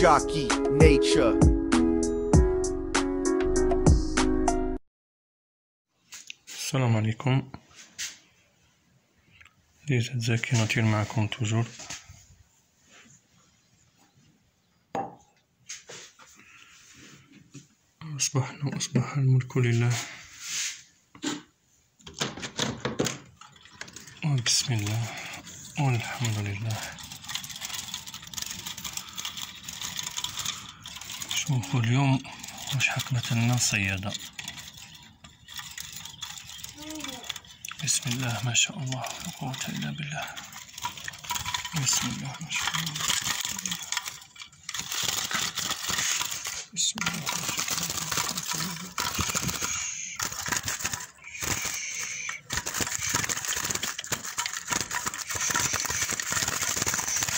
jockey nature. السلام عليكم. ليزا زكي نطير معكم توجور. أصبحنا وأصبح الملك لله. بسم الله والحمد لله. شوفوا اليوم واش حكمت لنا صيادة. بسم الله ما شاء الله لا قوة إلا بالله. بسم الله ما شاء الله. بسم الله ما شاء الله.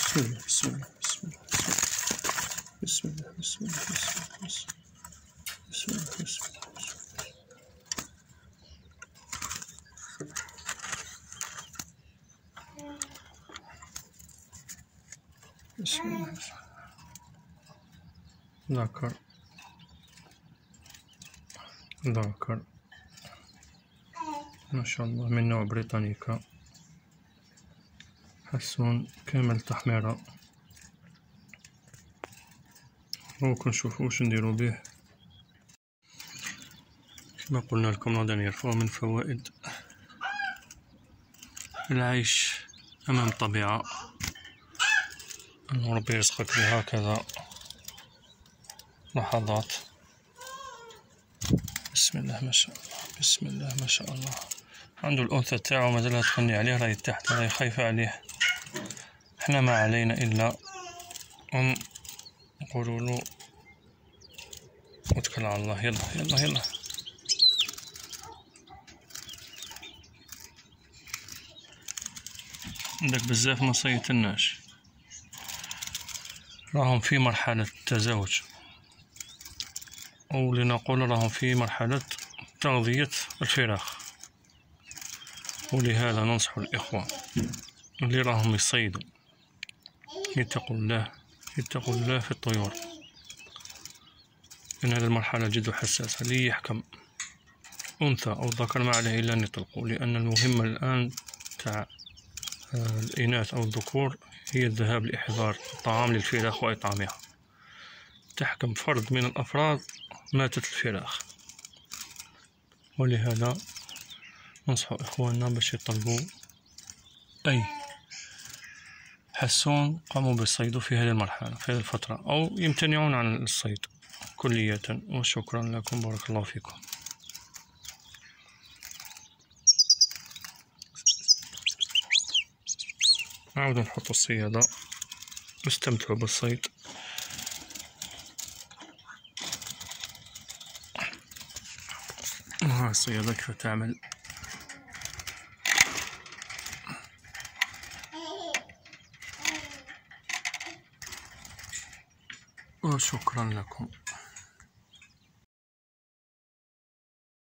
بسم الله بسم الله بسم الله بسم الله بسم الله بسم الله بسم الله بسم الله. ذكر ما شاء الله من نوع بريطانيكا، حسون كامل تحميرة. هو نشوفو واش نديرو به. كما قلنا لكم لا دانيير فوا، من فوائد العيش أمام الطبيعة أن ربي يرزقك بهكذا لحظات. بسم الله ما شاء الله بسم الله ما شاء الله. عنده الأنثى تاعو مازالها تغني عليه، راهي تحت راهي خايفة عليه. حنا ما علينا إلا أن نقولولو وتكل على الله. يلا يلا يلا. عندك بزاف ما صيتلناش، راهم في مرحلة تزاوج، أو لنقول راهم في مرحلة تغذية الفراخ. ولهذا ننصح الإخوة اللي راهم يصيدوا يتقوا الله في الطيور، إن هذه المرحلة جد حساسة. اللي يحكم أنثى أو ذكر ما عليه إلا أن يطلقوا، لأن المهمة الآن تاع الإناث أو الذكور هي الذهاب لإحضار الطعام للفراخ وإطعامها. تحكم فرد من الأفراد ماتت الفراخ، ولهذا ننصح إخواننا باش يطلبوا أي حسون قاموا بالصيد في هذه المرحلة في هذه الفترة، أو يمتنعون عن الصيد كلية. وشكرا لكم، بارك الله فيكم. نعود نحط الصيادة واستمتعوا بالصيد. ها الصيادة كيف تعمل. وشكرا لكم.